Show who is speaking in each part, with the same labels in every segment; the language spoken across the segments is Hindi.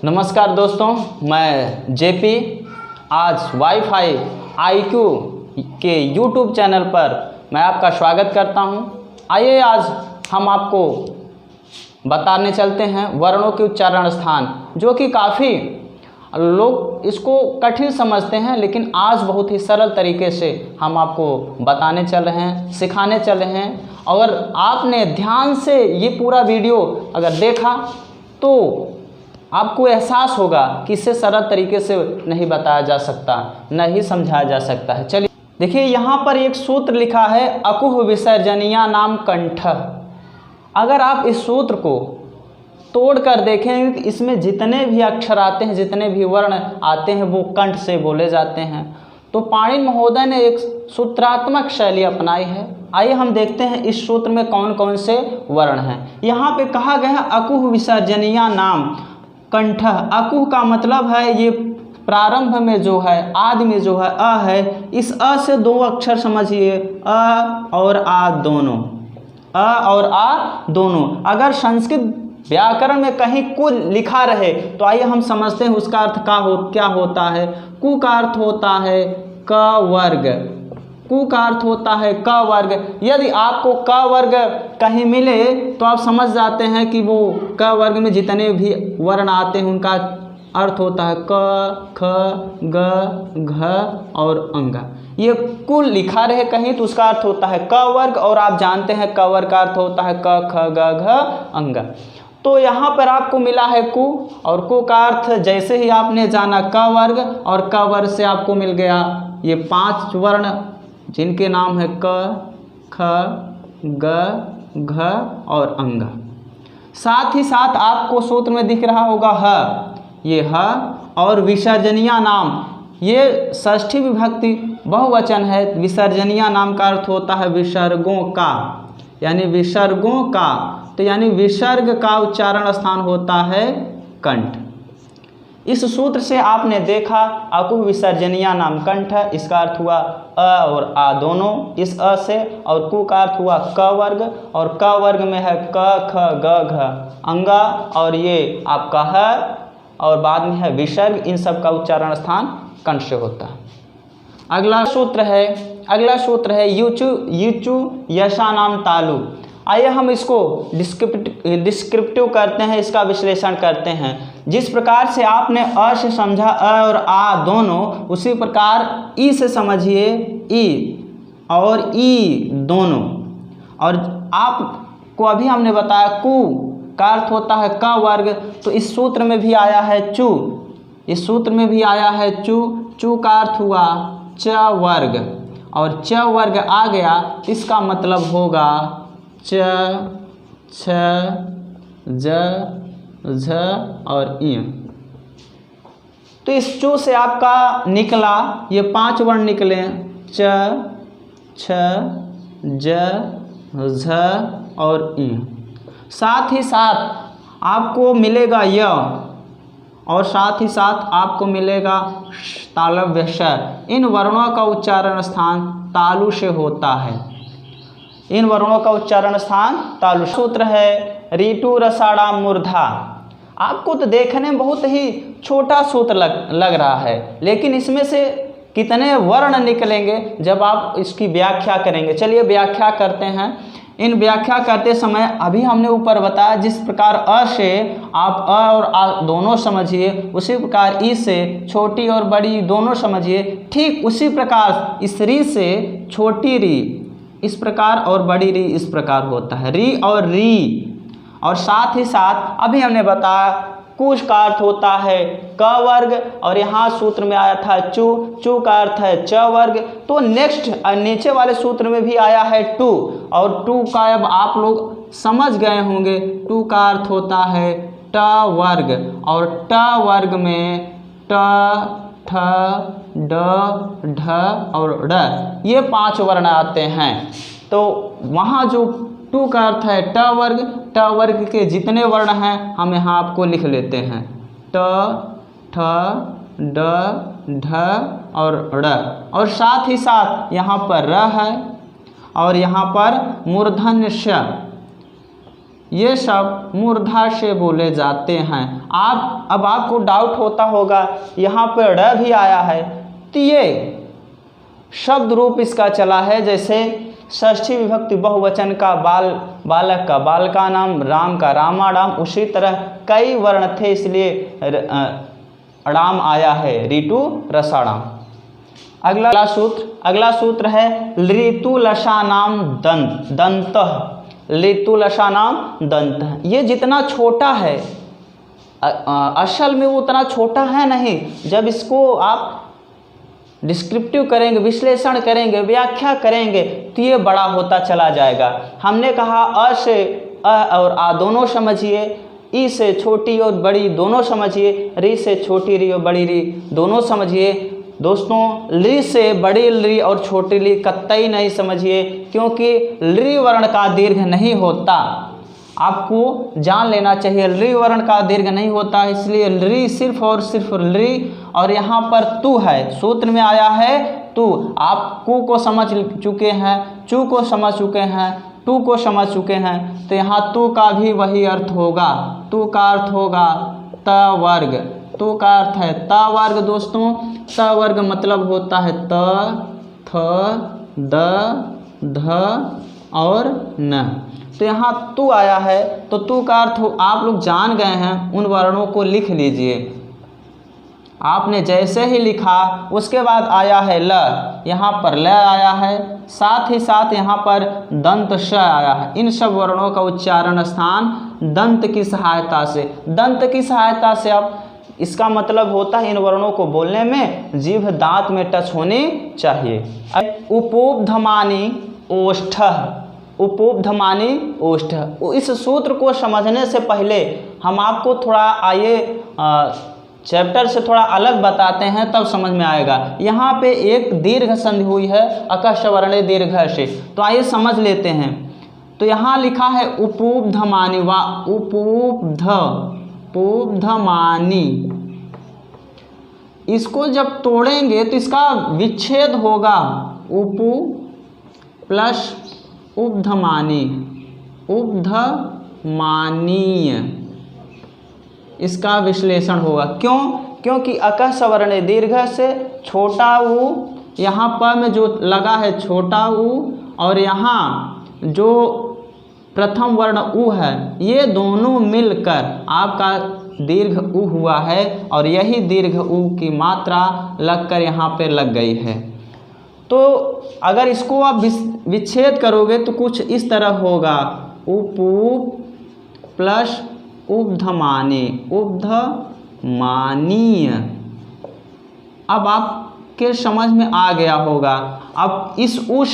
Speaker 1: नमस्कार दोस्तों, मैं जेपी आज वाईफाई IQ के YouTube चैनल पर मैं आपका स्वागत करता हूं। आइए आज हम आपको बताने चलते हैं वर्णों के उच्चारण स्थान, जो कि काफ़ी लोग इसको कठिन समझते हैं, लेकिन आज बहुत ही सरल तरीके से हम आपको बताने चल रहे हैं, सिखाने चल रहे हैं। अगर आपने ध्यान से ये पूरा वीडियो अगर देखा तो आपको एहसास होगा कि इसे सरल तरीके से नहीं बताया जा सकता, नहीं समझाया जा सकता है। चलिए देखिए, यहाँ पर एक सूत्र लिखा है, अकुह विसर्जनीया नाम कंठ। अगर आप इस सूत्र को तोड़ कर देखें, इसमें जितने भी अक्षर आते हैं, जितने भी वर्ण आते हैं, वो कंठ से बोले जाते हैं। तो पाणिनि महोदय ने एक सूत्रात्मक शैली अपनाई है। आइए हम देखते हैं इस सूत्र में कौन कौन से वर्ण हैं। यहाँ पे कहा गया है अकुह विसर्जनीया नाम कंठ। अकुह का मतलब है ये प्रारंभ में जो है, आदि में जो है अ है, इस अ से दो अक्षर समझिए, अ और आ दोनों, अ और आ दोनों। अगर संस्कृत व्याकरण में कहीं कु लिखा रहे तो आइए हम समझते हैं उसका अर्थ क्या होता है। कु का अर्थ होता है क वर्ग, कु का अर्थ होता है क वर्ग। यदि आपको क वर्ग कहीं मिले तो आप समझ जाते हैं कि वो क वर्ग में जितने भी वर्ण आते हैं उनका अर्थ होता है क, ख, ग, घ और अंग। ये कुल लिखा रहे कहीं तो उसका अर्थ होता है क वर्ग, और आप जानते हैं क वर्ग का अर्थ होता है क, ख, ग, घ, अंग। तो यहाँ पर आपको मिला है कु, और कु का अर्थ जैसे ही आपने जाना क वर्ग, और क वर्ग से आपको मिल गया ये 5 वर्ण जिनके नाम है क, ख, ग, घ और अंग। साथ ही साथ आपको सूत्र में दिख रहा होगा ह, ये ह और विसर्जनीया नाम, ये षष्ठी विभक्ति बहुवचन है। विसर्जनीया नाम का अर्थ होता है विसर्गों का, यानी विसर्गों का। तो यानी विसर्ग का उच्चारण स्थान होता है कंठ। इस सूत्र से आपने देखा अकुह विसर्जनीया नाम कंठ, इसका अर्थ हुआ अ और आ दोनों इस अ से, और कु का अर्थ हुआ क वर्ग, और क वर्ग में है क, ख, ग, घ, अंगा, और ये आपका है और बाद में है विसर्ग। इन सब का उच्चारण स्थान कंठ से होता है। अगला सूत्र है युचु यशा नाम तालु। आइए हम इसको डिस्क्रिप्टिव करते हैं, इसका विश्लेषण करते हैं। जिस प्रकार से आपने अ से समझा अ और आ दोनों, उसी प्रकार ई से समझिए ई और ई दोनों। और आपको अभी हमने बताया कु का अर्थ होता है क वर्ग, तो इस सूत्र में भी आया है चु, इस सूत्र में भी आया है चु। चु का अर्थ हुआ च वर्ग, और च वर्ग आ गया, इसका मतलब होगा च, छ, ज, झ और इ। तो इस चु से आपका निकला ये 5 वर्ण निकले, च, छ, ज, झ और इ। साथ ही साथ आपको मिलेगा य, और साथ ही साथ आपको मिलेगा तालव्य श। इन वर्णों का उच्चारण स्थान तालु से होता है, इन वर्णों का उच्चारण स्थान तालु। सूत्र है ऋतु रसाड़ा मूर्धा। आपको तो देखने में बहुत ही छोटा सूत्र लग रहा है, लेकिन इसमें से कितने वर्ण निकलेंगे जब आप इसकी व्याख्या करेंगे। चलिए व्याख्या करते हैं। इन व्याख्या करते समय अभी हमने ऊपर बताया जिस प्रकार अ से आप अ और आ दोनों समझिए, उसी प्रकार ई से छोटी और बड़ी दोनों समझिए। ठीक उसी प्रकार इस री से छोटी री इस प्रकार और बड़ी री इस प्रकार होता है, री और री। और साथ ही साथ अभी हमने बताया कुश का अर्थ होता है क वर्ग, और यहाँ सूत्र में आया था चु, चु का अर्थ है च वर्ग। तो नेक्स्ट नीचे वाले सूत्र में भी आया है टू, और टू का अब आप लोग समझ गए होंगे, टू का अर्थ होता है ट वर्ग, और ट वर्ग में ट, ठ, ड, ढ और ड, ये 5 वर्ण आते हैं। तो वहाँ जो टू का अर्थ है ट वर्ग, ट वर्ग के जितने वर्ण हैं हम यहाँ आपको लिख लेते हैं, ट, ठ, ड, ढ और ड़। और साथ ही साथ यहाँ पर र है, और यहाँ पर मूर्धन्य श, ये सब मूर्धा से बोले जाते हैं। अब आपको डाउट होता होगा यहाँ पर ड भी आया है, तो ये शब्द रूप इसका चला है। जैसे षष्ठी विभक्ति बहुवचन का बालक का बालका नाम, राम का रामाणाम, उसी तरह कई वर्ण थे इसलिए राम आया है, ऋतु रसाणाम। अगला सूत्र है ऋतुलसानाम दंतः। ऋतुलसानाम दंतः, ये जितना छोटा है असल में वो उतना छोटा है नहीं। जब इसको आप डिस्क्रिप्टिव करेंगे, विश्लेषण करेंगे, व्याख्या करेंगे तो ये बड़ा होता चला जाएगा। हमने कहा अ से अ और आ दोनों समझिए, ई से छोटी और बड़ी दोनों समझिए, री से छोटी री और बड़ी री दोनों समझिए। दोस्तों ली से बड़ी ली और छोटी ली कतई नहीं समझिए, क्योंकि ली वर्ण का दीर्घ नहीं होता। आपको जान लेना चाहिए ली वर्ण का दीर्घ नहीं होता, इसलिए ली सिर्फ और सिर्फ ली। और यहाँ पर तू है, सूत्र में आया है तू। आप कु को समझ चुके हैं, चू को समझ चुके हैं, टू को समझ चुके हैं, तो यहाँ तू का भी वही अर्थ होगा। तू का अर्थ होगा त वर्ग। तू का अर्थ है त वर्ग। दोस्तों त वर्ग मतलब होता है त, थ, द, ध और न। तो यहाँ तू आया है, तो तू का अर्थ आप लोग जान गए हैं, उन वर्णों को लिख लीजिए। आपने जैसे ही लिखा उसके बाद आया है ल, यहाँ पर ल आया है, साथ ही साथ यहाँ पर दंत श आया है। इन सब वर्णों का उच्चारण स्थान दंत की सहायता से, दंत की सहायता से। अब इसका मतलब होता है इन वर्णों को बोलने में जीभ दांत में टच होनी चाहिए। उपोपधमानी ओष्ठ, उपोपधमानी ओष्ठ। इस सूत्र को समझने से पहले हम आपको थोड़ा आइए चैप्टर से थोड़ा अलग बताते हैं, तब समझ में आएगा। यहाँ पे एक दीर्घ संधि हुई है अकश वर्णे दीर्घ से, तो आइए समझ लेते हैं। तो यहाँ लिखा है उपोपधमानी व उपोपधमानी। इसको जब तोड़ेंगे तो इसका विच्छेद होगा उपु प्लस उपधमानी, उपधमानीय, इसका विश्लेषण होगा। क्यों? क्योंकि अकश वर्णे दीर्घ से छोटा ऊ, यहाँ पर में जो लगा है छोटा ऊ, और यहाँ जो प्रथम वर्ण ऊ है, ये दोनों मिलकर आपका दीर्घ ऊ हुआ है, और यही दीर्घ ऊ की मात्रा लगकर यहाँ पे लग गई है। तो अगर इसको आप विच्छेद करोगे तो कुछ इस तरह होगा उपू प्लस उपधमानी, उपधमानीय। अब आपके समझ में आ गया होगा। अब इस ऊ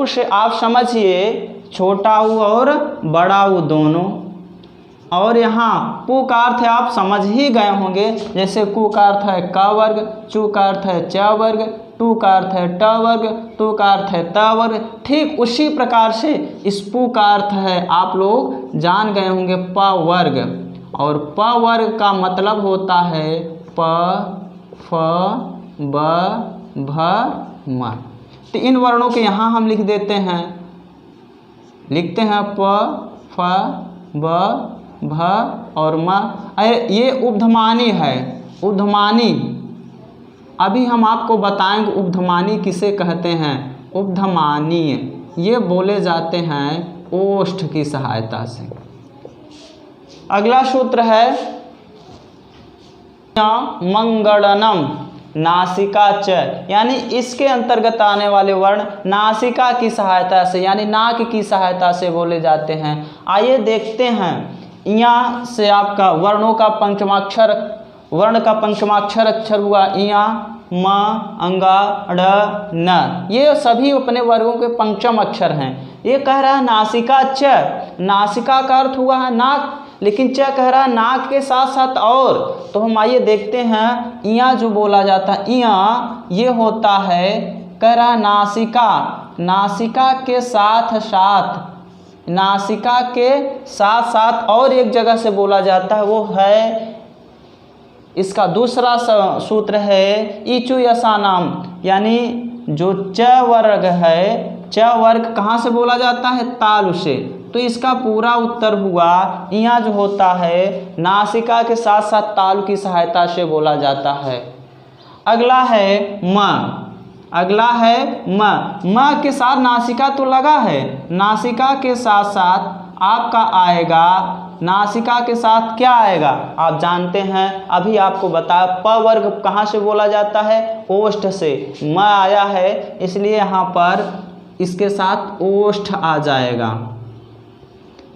Speaker 1: से आप समझिए छोटा ऊ और बड़ा ऊ दोनों, और यहाँ पु का अर्थ है आप समझ ही गए होंगे। जैसे कु का अर्थ है क वर्ग, चू का अर्थ है च वर्ग, टू का अर्थ है ट वर्ग, टू का अर्थ है त वर्ग। ठीक उसी प्रकार से इस पु का अर्थ है आप लोग जान गए होंगे प वर्ग, और प वर्ग का मतलब होता है प, फ, ब, भ, म। तो इन वर्णों के यहाँ हम लिख देते हैं, लिखते हैं प, फ, ब, भ और म। ये उपधमानी है, उपधमानी। अभी हम आपको बताएंगे उपधमानी किसे कहते हैं। उपधमानीय ये बोले जाते हैं ओष्ठ की सहायता से। अगला सूत्र है मंगलनम नासिका च, यानी इसके अंतर्गत आने वाले वर्ण नासिका की सहायता से यानी नाक की सहायता से बोले जाते हैं। आइए देखते हैं। यहाँ से आपका वर्णों का पंचमाक्षर, वर्ण का पंचमाक्षर अक्षर हुआ इया, म, अंगा, ड, न। ये सभी अपने वर्गों के पंचम अक्षर हैं। ये कह रहा है नासिका च, नासिका का अर्थ हुआ है नाक, लेकिन च कह रहा है नाक के साथ साथ और। तो हम आइए देखते हैं। इया जो बोला जाता है इया, ये होता है कह रहा है नासिका, नासिका के साथ साथ, नासिका के साथ साथ और एक जगह से बोला जाता है, वो है इसका दूसरा सूत्र है इचु यसानाम, यानी जो च वर्ग है, च वर्ग कहाँ से बोला जाता है तालु से। तो इसका पूरा उत्तर हुआ यहाँ जो होता है नासिका के साथ साथ तालु की सहायता से बोला जाता है। अगला है म। अगला है म के साथ नासिका तो लगा है, नासिका के साथ साथ आपका आएगा, नासिका के साथ क्या आएगा आप जानते हैं, अभी आपको बताया प वर्ग कहाँ से बोला जाता है, ओष्ठ से। म आया है इसलिए यहाँ पर इसके साथ ओष्ठ आ जाएगा।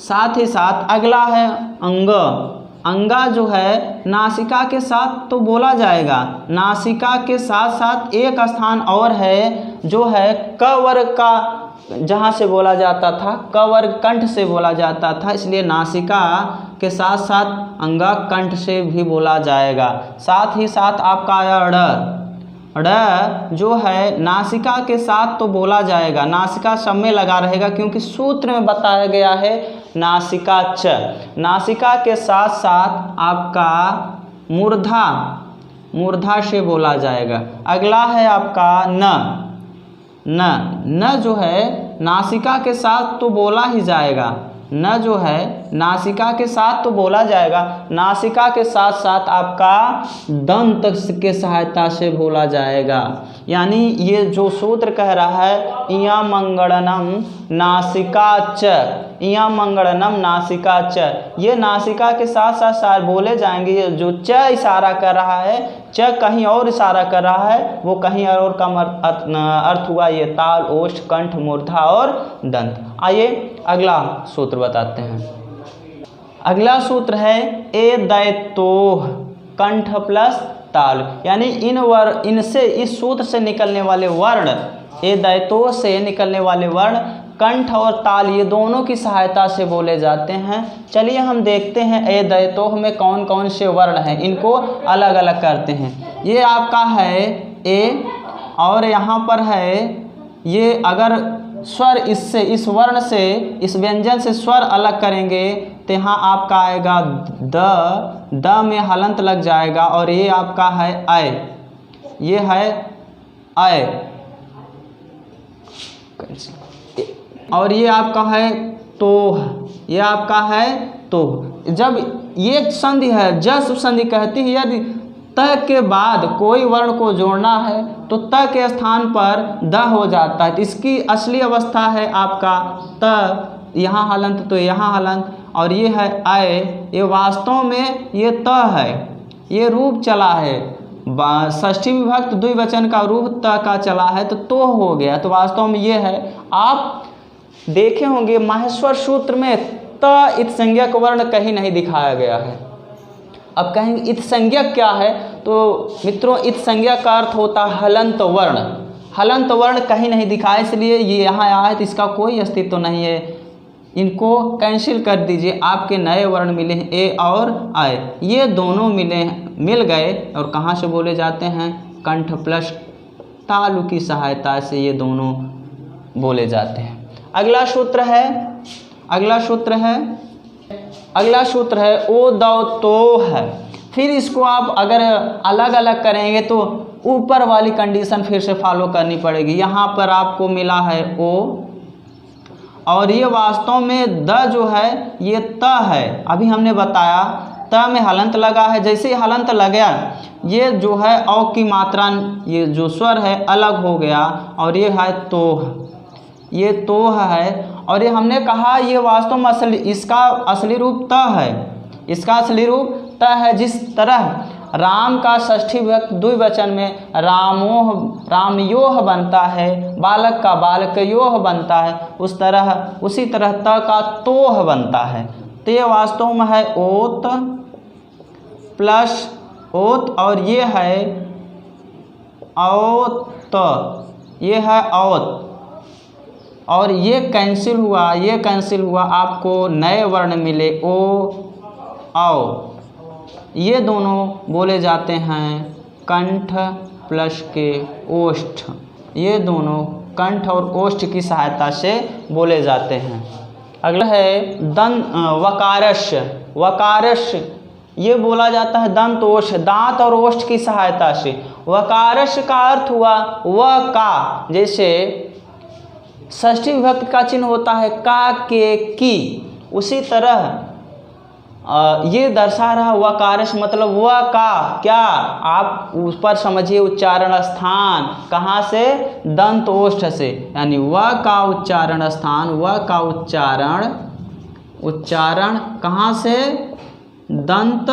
Speaker 1: साथ ही साथ अगला है अंग। अंगा जो है नासिका के साथ तो बोला जाएगा, नासिका के साथ साथ एक स्थान और है जो है क वर्ग का, जहाँ से बोला जाता था क वर्ग कंठ से बोला जाता था, इसलिए नासिका के साथ साथ अंगा कंठ से भी बोला जाएगा। साथ ही साथ आपका आया ड़। ड़ जो है नासिका के साथ तो बोला जाएगा, नासिका सब में लगा रहेगा क्योंकि सूत्र में बताया गया है नासिका च। नासिका के साथ साथ आपका मूर्धा, मूर्धा से बोला जाएगा। अगला है आपका न। न जो है नासिका के साथ तो बोला ही जाएगा, न जो है नासिका के साथ तो बोला जाएगा, नासिका के साथ साथ आपका दंत के सहायता से बोला जाएगा। यानी ये जो सूत्र कह रहा है इया मंगड़नम नासिका च, इया मंगड़नम नासिका च, ये नासिका के साथ साथ बोले जाएंगे। ये जो च इशारा कर रहा है, च कहीं और इशारा कर रहा है, वो कहीं और का अर्थ हुआ ये ताल, ओष्ठ, कंठ, मूर्धा और दंत। आइए अगला सूत्र बताते हैं। अगला सूत्र है ए दैतोह, कंठ प्लस ताल, यानी इनसे इस सूत्र से निकलने वाले वर्ण, ए दैतोह से निकलने वाले वर्ण कंठ और ताल ये दोनों की सहायता से बोले जाते हैं। चलिए हम देखते हैं ए दैतोह में कौन कौन से वर्ण हैं, इनको अलग अलग करते हैं। ये आपका है ए, और यहाँ पर है ये, अगर स्वर इससे, इस वर्ण से, इस व्यंजन से स्वर अलग करेंगे तो यहाँ आपका आएगा द में हलंत लग जाएगा, और ये आपका है अय, ये है अय, और ये आपका है तोह, ये आपका है तोह। जब ये संधि है जस संधि कहती है, यदि त के बाद कोई वर्ण को जोड़ना है तो त के स्थान पर द हो जाता है। तो इसकी असली अवस्था है आपका त, यहाँ हलंत तो यहाँ हलंत, और ये है अय, ये वास्तव में ये त है, ये रूप चला है, षष्ठी विभक्त द्विवचन का रूप त का चला है तो हो गया, तो वास्तव में ये है। आप देखे होंगे माहेश्वर सूत्र में त इत संज्ञक वर्ण कहीं नहीं दिखाया गया है। अब कहेंगे इत संज्ञक क्या है, तो मित्रों इत संज्ञक का अर्थ होता है हलंत वर्ण। हलंत वर्ण कहीं नहीं दिखाया, इसलिए ये यहाँ आया है तो इसका कोई अस्तित्व नहीं है, इनको कैंसिल कर दीजिए। आपके नए वर्ण मिले हैं ए और आय, ये दोनों मिल गए और कहाँ से बोले जाते हैं, कंठ प्लस तालु की सहायता से ये दोनों बोले जाते हैं। अगला सूत्र है ओ दौ तो है। फिर इसको आप अगर अलग अलग करेंगे तो ऊपर वाली कंडीशन फिर से फॉलो करनी पड़ेगी। यहाँ पर आपको मिला है ओ, और ये वास्तव में द जो है ये त है। अभी हमने बताया त में हलंत लगा है, जैसे ही हलंत लग गया ये जो है औ की मात्रा, ये जो स्वर है अलग हो गया, और ये है तोह, ये तोह है। और ये हमने कहा ये वास्तव में इसका असली रूप त है, इसका असली रूप त है। जिस तरह राम का षष्ठी विभक्त द्विवचन में रामयोह बनता है, बालक का बालकयोह बनता है, उसी तरह त का तोह बनता है। तो ये वास्तव में है ओत प्लस ओत, और ये है औत, ये है औत, और ये कैंसिल हुआ, आपको नए वर्ण मिले ओ औ। ये दोनों बोले जाते हैं कंठ प्लस के ओष्ठ, ये दोनों कंठ और ओष्ठ की सहायता से बोले जाते हैं। अगला है वकारस्य। वकारस्य ये बोला जाता है दंत ओष्ठ, दांत और ओष्ठ की सहायता से। वकारस्य का अर्थ हुआ व का, जैसे षष्ठी विभक्ति का चिन्ह होता है का, के, की। उसी तरह ये दर्शा रहा वकारश मतलब व का क्या, आप उस पर समझिए उच्चारण स्थान कहाँ से, दंत ओष्ठ से, यानी व का उच्चारण स्थान, व का उच्चारण कहाँ से, दंत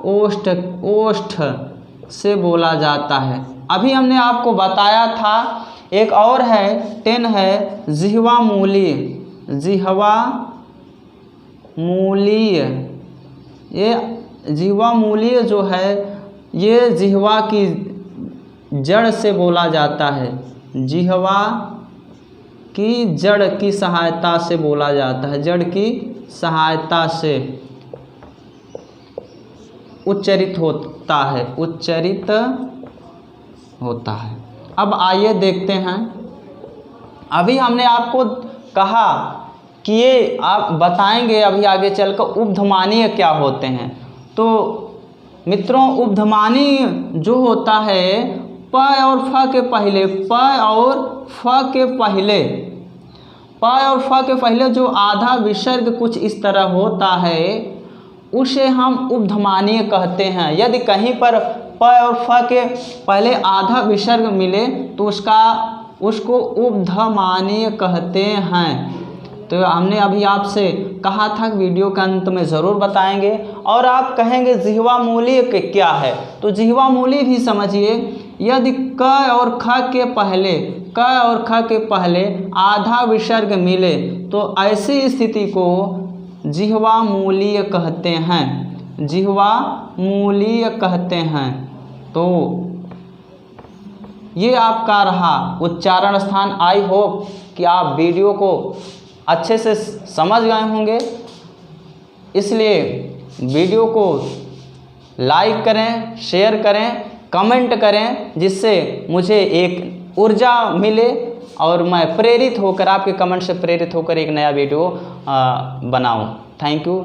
Speaker 1: ओष्ठ, ओष्ठ से बोला जाता है। अभी हमने आपको बताया था एक और है 10 है जिह्वा मूलीय, जिह्वा मूलीय। ये जिह्वा मूलीय जो है ये जिह्वा की जड़ से बोला जाता है, जिह्वा की जड़ की सहायता से बोला जाता है, जड़ की सहायता से उच्चरित होता है, उच्चरित होता है। अब आइए देखते हैं, अभी हमने आपको कहा कि ये आप बताएंगे अभी आगे चलकर उपधमानीय क्या होते हैं। तो मित्रों उपधमानीय जो होता है प और फ के पहले, प और फ के पहले, प और फ के पहले जो आधा विसर्ग कुछ इस तरह होता है उसे हम उपधमानीय कहते हैं। यदि कहीं पर प और फ के पहले आधा विसर्ग मिले तो उसको उपधमानीय कहते हैं। तो हमने अभी आपसे कहा था कि वीडियो के अंत में ज़रूर बताएंगे। और आप कहेंगे जिह्वा मूलीय के क्या है, तो जिह्वा मूलीय भी समझिए, यदि क और ख के पहले, क और ख के पहले आधा विसर्ग मिले तो ऐसी स्थिति को जिह्वा मूलीय कहते हैं, जिह्वा मूलीय कहते हैं। तो ये आपका रहा उच्चारण स्थान। आई होप कि आप वीडियो को अच्छे से समझ गए होंगे, इसलिए वीडियो को लाइक करें, शेयर करें, कमेंट करें, जिससे मुझे एक ऊर्जा मिले और मैं प्रेरित होकर, आपके कमेंट से प्रेरित होकर एक नया वीडियो बनाऊं। Thank you.